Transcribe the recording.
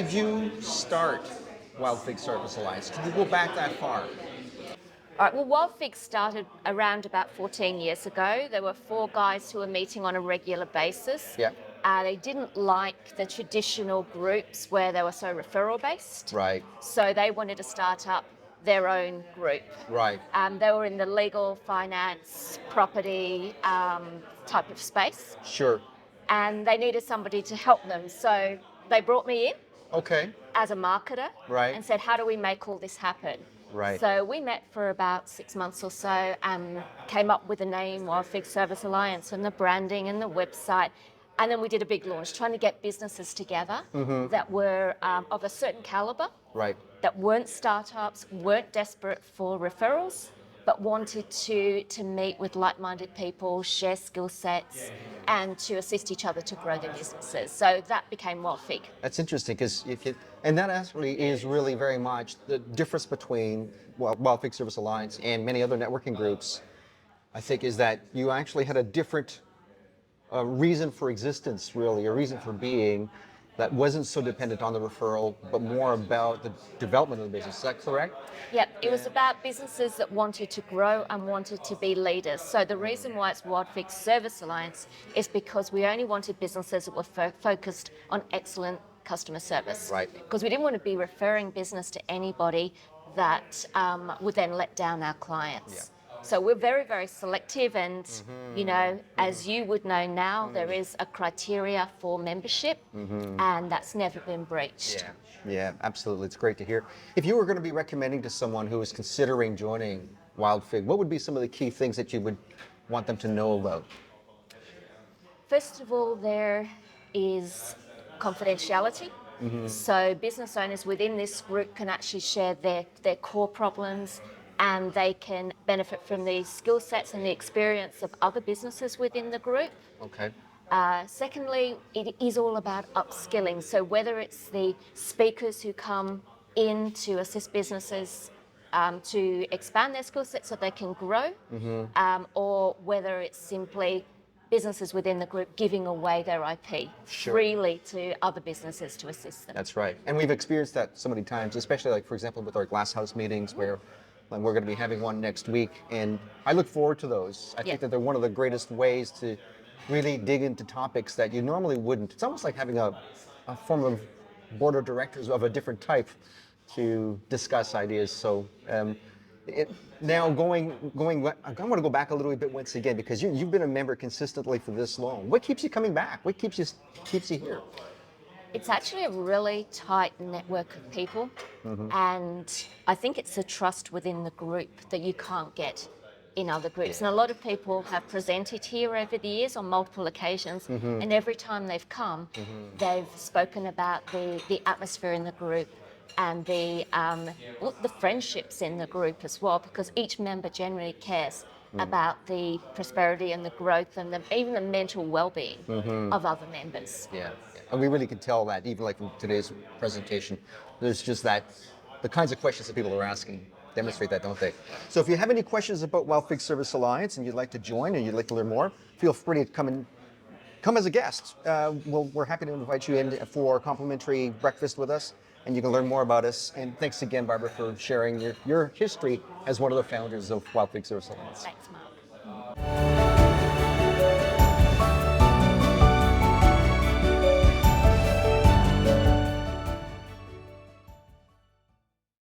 did you start Wild Fig Service Alliance? Did you go back that far? All right, well, Wild Fig started around about 14 years ago. There were four guys who were meeting on a regular basis. Yeah. They didn't like the traditional groups where they were so referral based. Right. So they wanted to start up their own group. Right. They were in the legal, finance, property type of space. Sure. And they needed somebody to help them. So they brought me in Okay. as a marketer Right. and said, how do we make all this happen? Right. So we met for about 6 months or so and came up with the name Wild Fig Service Alliance and the branding and the website. And then we did a big launch, trying to get businesses together that were of a certain caliber, Right. that weren't startups, weren't desperate for referrals, but wanted to meet with like-minded people, share skill sets, and to assist each other to grow their businesses. So that became Wild Fig. That's interesting because and that actually is really very much the difference between Wild Fig Service Alliance and many other networking groups. I think is that you actually had a different reason for existence, really, a reason for being that wasn't so dependent on the referral, but more about the development of the business. Is that correct? Yep, it was about businesses that wanted to grow and wanted to be leaders. So the reason why it's Wild Fig Service Alliance is because we only wanted businesses that were focused on excellent customer service. Right. Because we didn't want to be referring business to anybody that would then let down our clients. Yeah. So we're very, very selective and, as you would know now, there is a criteria for membership and that's never been breached. Yeah, absolutely. It's great to hear. If you were going to be recommending to someone who is considering joining Wild Fig, what would be some of the key things that you would want them to know about? First of all, there is confidentiality. So business owners within this group can actually share their core problems, and they can benefit from the skill sets and the experience of other businesses within the group. Okay. Secondly, it is all about upskilling. So whether it's the speakers who come in to assist businesses to expand their skill sets so they can grow, or whether it's simply businesses within the group giving away their IP freely to other businesses to assist them. That's right. And we've experienced that so many times, especially like, for example, with our Glass House meetings where we're going to be having one next week. And I look forward to those. I think that they're one of the greatest ways to really dig into topics that you normally wouldn't. It's almost like having a form of board of directors of a different type to discuss ideas. So now going, I want to go back a little bit once again because you've been a member consistently for this long. What keeps you coming back? What keeps you here? It's actually a really tight network of people, and I think it's a trust within the group that you can't get in other groups. And a lot of people have presented here over the years on multiple occasions, and every time they've come, they've spoken about the atmosphere in the group and the friendships in the group as well, because each member generally cares about the prosperity and the growth and even the mental well-being of other members. Yeah. And we really can tell that, even like from today's presentation, there's just that, the kinds of questions that people are asking demonstrate that, don't they? So if you have any questions about Wild Fig Service Alliance and you'd like to join and you'd like to learn more, feel free to come as a guest. We're happy to invite you in for a complimentary breakfast with us, and you can learn more about us. And thanks again, Barbara, for sharing your history as one of the founders of Wild Fig Service Alliance. Thanks, Mark.